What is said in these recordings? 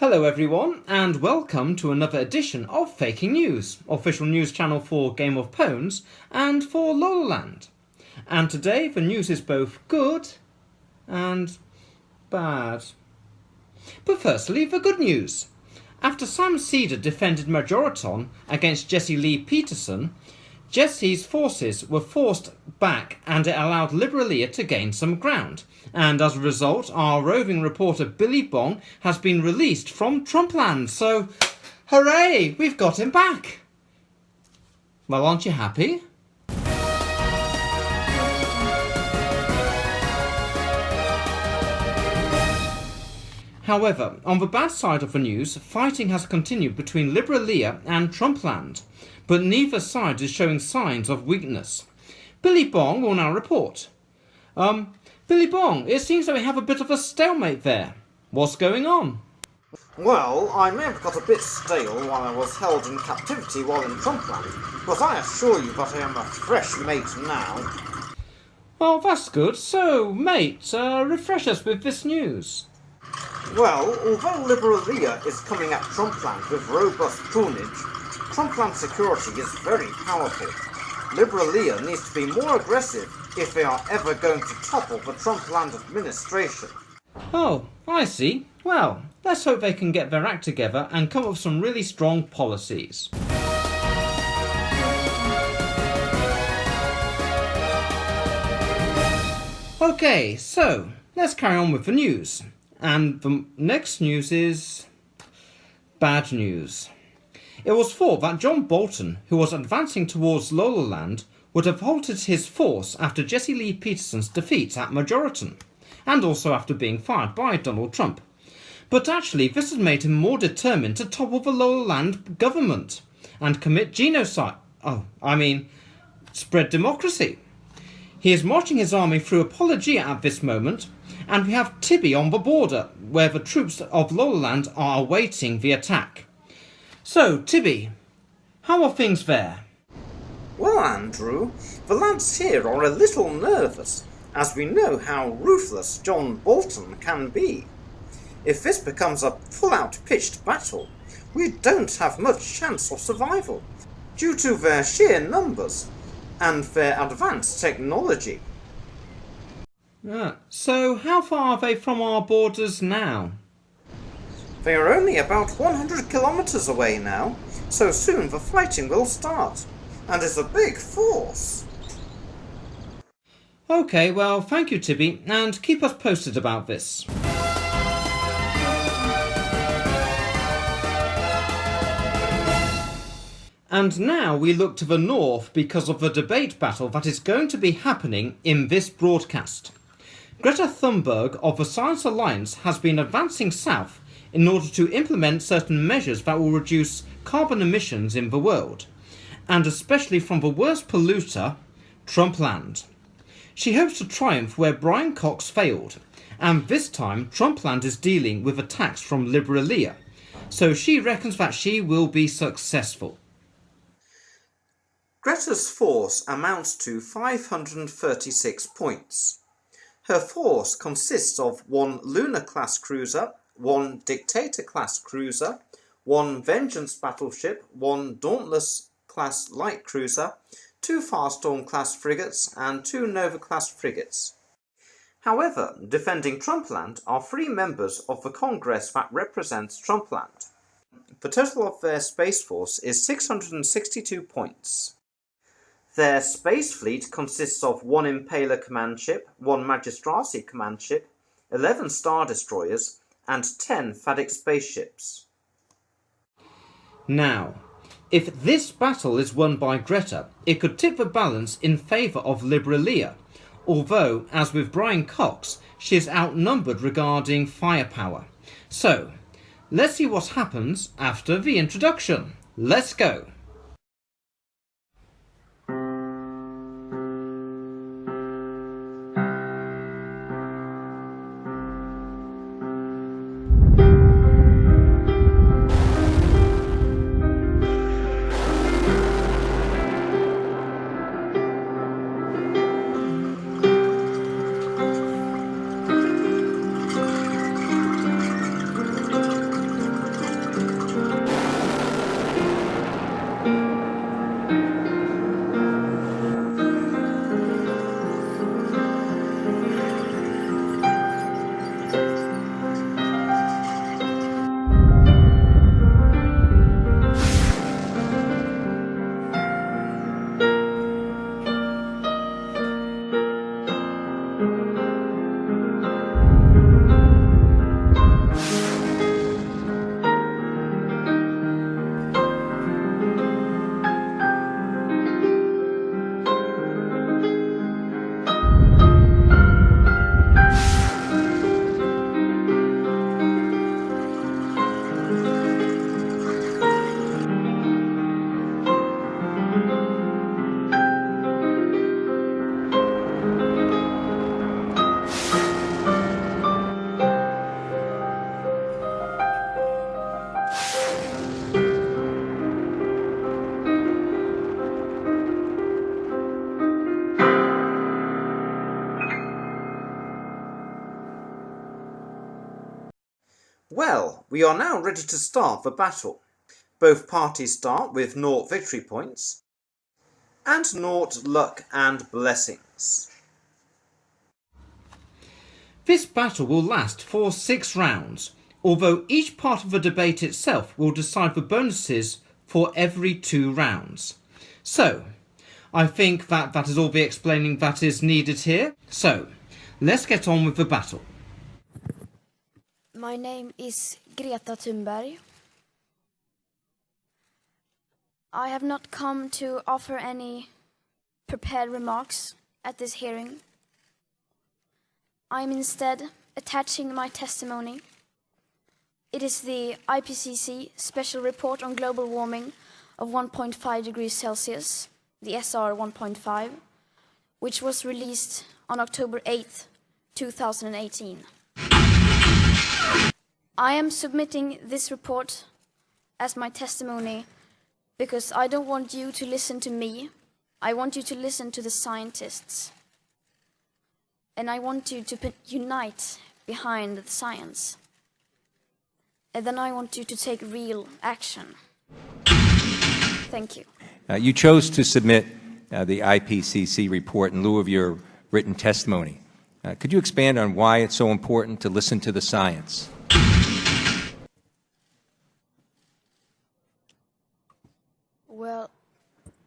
Hello everyone, and welcome to another edition of Faking News, official news channel for Game of Pownes and for Lolaland. And today the news is both good and bad. But firstly, the good news. After Sam Cedar defended Majoriton against Jesse Lee Peterson, Jesse's forces were forced back and it allowed Liberalia to gain some ground. And as a result, our roving reporter Billy Bong has been released from Trumpland. So, hooray, we've got him back. Well, aren't you happy? However, on the bad side of the news, fighting has continued between Liberalia and Trumpland, but neither side is showing signs of weakness. Billy Bong will now report. Billy Bong, it seems that we have a bit of a stalemate there. What's going on? Well, I may have got a bit stale while I was held in captivity while in Trumpland, but I assure you that I am a fresh mate now. Oh, that's good. So, mate, refresh us with this news. Well, although Liberalia is coming at Trumpland with robust prunage, Trumpland security is very powerful. Liberalia needs to be more aggressive if they are ever going to topple the Trumpland administration. Oh, I see. Well, let's hope they can get their act together and come up with some really strong policies. Okay, so let's carry on with the news. And the next news is bad news. It was thought that John Bolton, who was advancing towards Lolaland, would have halted his force after Jesse Lee Peterson's defeat at Majoriton, and also after being fired by Donald Trump. But actually, this has made him more determined to topple the Lolaland government and commit genocide. Spread democracy. He is marching his army through Apologia at this moment, and we have Tibby on the border, where the troops of Lolaland are awaiting the attack. So, Tibby, how are things there? Well, Andrew, the lads here are a little nervous, as we know how ruthless John Bolton can be. If this becomes a full-out pitched battle, we don't have much chance of survival, due to their sheer numbers and their advanced technology. So how far are they from our borders now? They are only about 100 kilometers away now, so soon the fighting will start, and it's a big force. Okay, well, thank you, Tibby, and keep us posted about this. And now we look to the north because of the debate battle that is going to be happening in this broadcast. Greta Thunberg of the Science Alliance has been advancing south in order to implement certain measures that will reduce carbon emissions in the world, and especially from the worst polluter, Trumpland. She hopes to triumph where Brian Cox failed, and this time Trumpland is dealing with attacks from Liberalia, so she reckons that she will be successful. Greta's force amounts to 536 points. Her force consists of one Lunar-class cruiser, one Dictator-class cruiser, one Vengeance battleship, one Dauntless-class light cruiser, two Farstorm-class frigates, and two Nova-class frigates. However, defending Trumpland are three members of the Congress that represents Trumpland. The total of their space force is 662 points. Their space fleet consists of one Impaler command ship, one Magistrasi command ship, 11 Star Destroyers, and 10 FADIC spaceships. Now, if this battle is won by Greta, it could tip the balance in favour of Liberalia, although, as with Brian Cox, she is outnumbered regarding firepower. So, let's see what happens after the introduction. Let's go! Well, we are now ready to start the battle. Both parties start with 0 victory points and 0 luck and blessings. This battle will last for 6 rounds, although each part of the debate itself will decide the bonuses for every 2 rounds. So, I think that is all the explaining that is needed here. So, let's get on with the battle. My name is Greta Thunberg. I have not come to offer any prepared remarks at this hearing. I am instead attaching my testimony. It is the IPCC Special Report on Global Warming of 1.5 degrees Celsius, the SR 1.5, which was released on October 8th, 2018. I am submitting this report as my testimony because I don't want you to listen to me. I want you to listen to the scientists. And I want you to unite behind the science. And then I want you to take real action. Thank you. You chose to submit the IPCC report in lieu of your written testimony. Could you expand on why it's so important to listen to the science?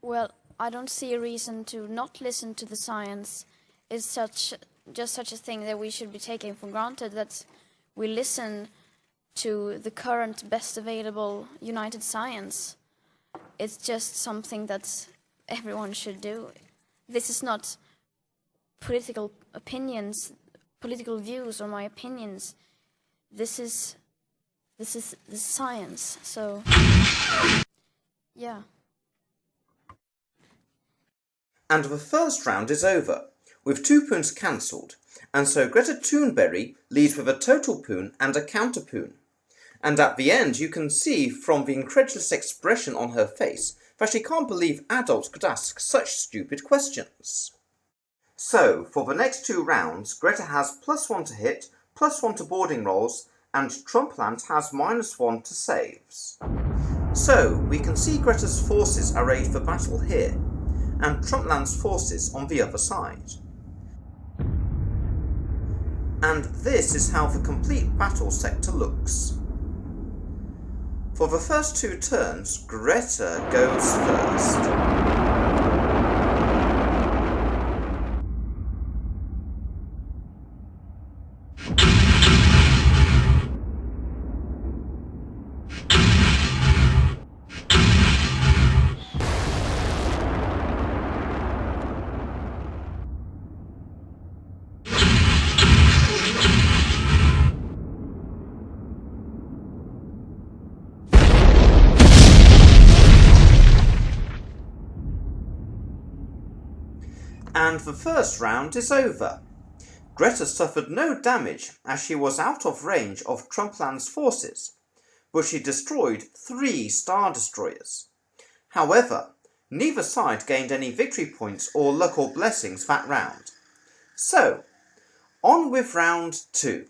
Well, I don't see a reason to not listen to the science. It's just such a thing that we should be taking for granted, that we listen to the current best available united science. It's just something that everyone should do. This is not political opinions, political views, or my opinions. This is the science. So, yeah. And the first round is over, with 2 poons cancelled, and so Greta Thunberg leads with a total poon and a counter poon. And at the end you can see from the incredulous expression on her face that she can't believe adults could ask such stupid questions. So, for the next 2 rounds, Greta has +1 to hit, +1 to boarding rolls, and Trumpland has -1 to saves. So, we can see Greta's forces arrayed for battle here, and Trumpland's forces on the other side. And this is how the complete battle sector looks. For the first 2 turns, Greta goes first. And the first round is over. Greta suffered no damage as she was out of range of Trumpland's forces, but she destroyed 3 Star Destroyers. However, neither side gained any victory points or luck or blessings that round. So, on with round 2.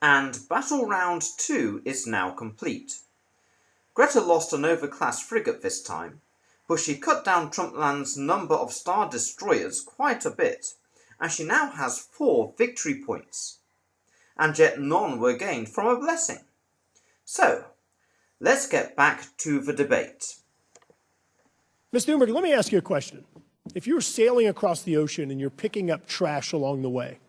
And battle round 2 is now complete. Greta lost a Nova-class frigate this time, but she cut down Trumpland's number of Star Destroyers quite a bit, and she now has 4 victory points. And yet none were gained from a blessing. So, let's get back to the debate. Ms. Thunberg, let me ask you a question. If you're sailing across the ocean and you're picking up trash along the way,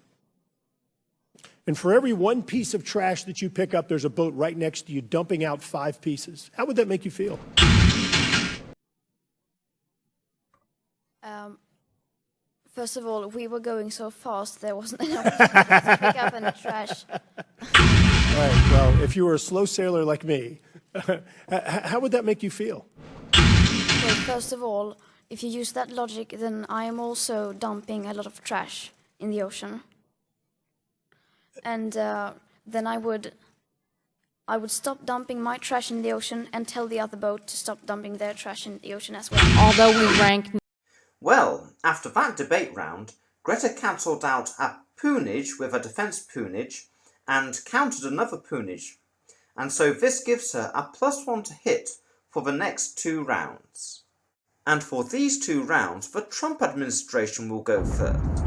and for every one piece of trash that you pick up, there's a boat right next to you dumping out 5 pieces, how would that make you feel? First of all, we were going so fast, there wasn't enough to pick up any trash. All right, well, if you were a slow sailor like me, how would that make you feel? Well, first of all, if you use that logic, then I am also dumping a lot of trash in the ocean. And then I would stop dumping my trash in the ocean and tell the other boat to stop dumping their trash in the ocean as well. Although we rank... Well, after that debate round, Greta cancelled out a poonage with a defence poonage and countered another poonage, and so this gives her a +1 to hit for the next 2 rounds. And for these 2 rounds, the Trump administration will go first.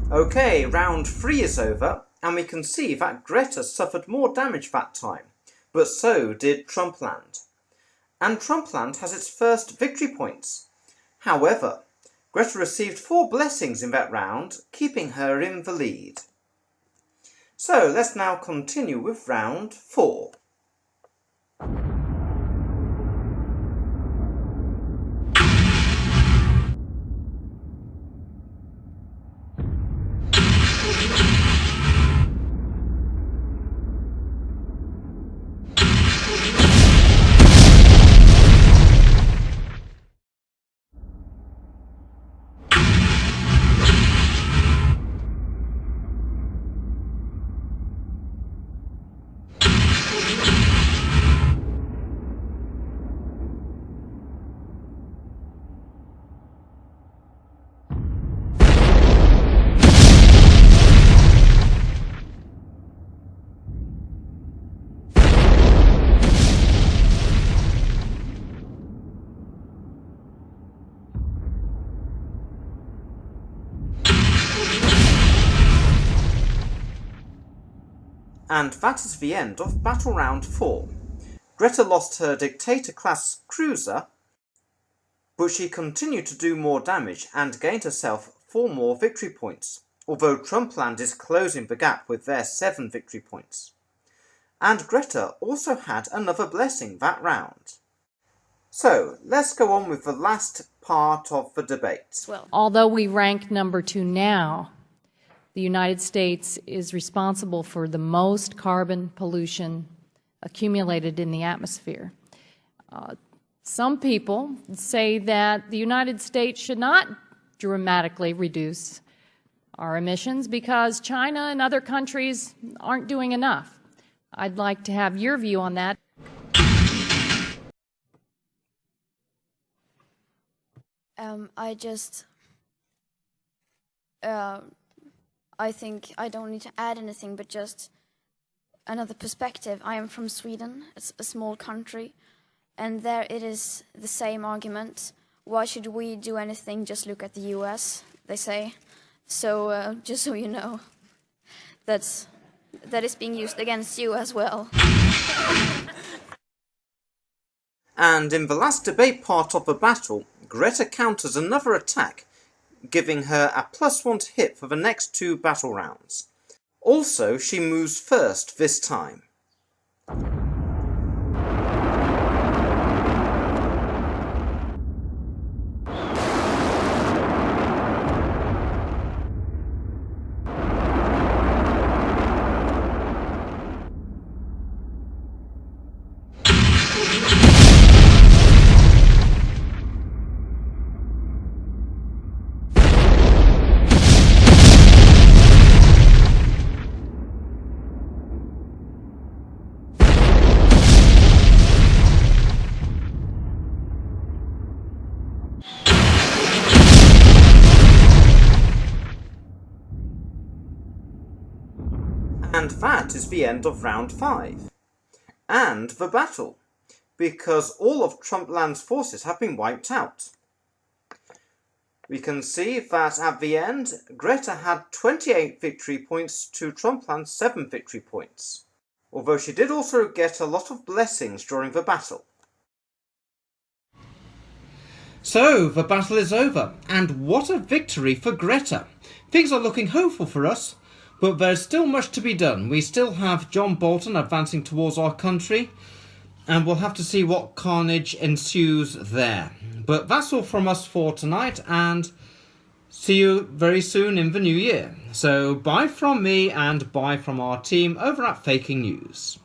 Okay, round 3 is over, and we can see that Greta suffered more damage that time, but so did Trumpland. And Trumpland has its first victory points. However, Greta received 4 blessings in that round, keeping her in the lead. So let's now continue with round 4. And that is the end of Battle Round 4. Greta lost her Dictator-class cruiser, but she continued to do more damage and gained herself 4 more victory points, although Trumpland is closing the gap with their 7 victory points. And Greta also had another blessing that round. So, let's go on with the last part of the debate. Well, Although we rank number 2 now, the United States is responsible for the most carbon pollution accumulated in the atmosphere. Some people say that the United States should not dramatically reduce our emissions because China and other countries aren't doing enough. I'd like to have your view on that. I think I don't need to add anything, but just another perspective. I am from Sweden. It's a small country, and there it is the same argument. Why should we do anything? Just look at the US, they say. So just so you know, that is being used against you as well. And in the last debate part of the battle, Greta counters another attack, giving her a +1 to hit for the next 2 battle rounds. Also, she moves first this time. And that is the end of round 5. And the battle, because all of Trumpland's forces have been wiped out. We can see that at the end, Greta had 28 victory points to Trumpland's 7 victory points, although she did also get a lot of blessings during the battle. So, the battle is over, and what a victory for Greta. Things are looking hopeful for us, but there's still much to be done. We still have John Bolton advancing towards our country, and we'll have to see what carnage ensues there. But that's all from us for tonight, and see you very soon in the new year. So bye from me and bye from our team over at Faking News.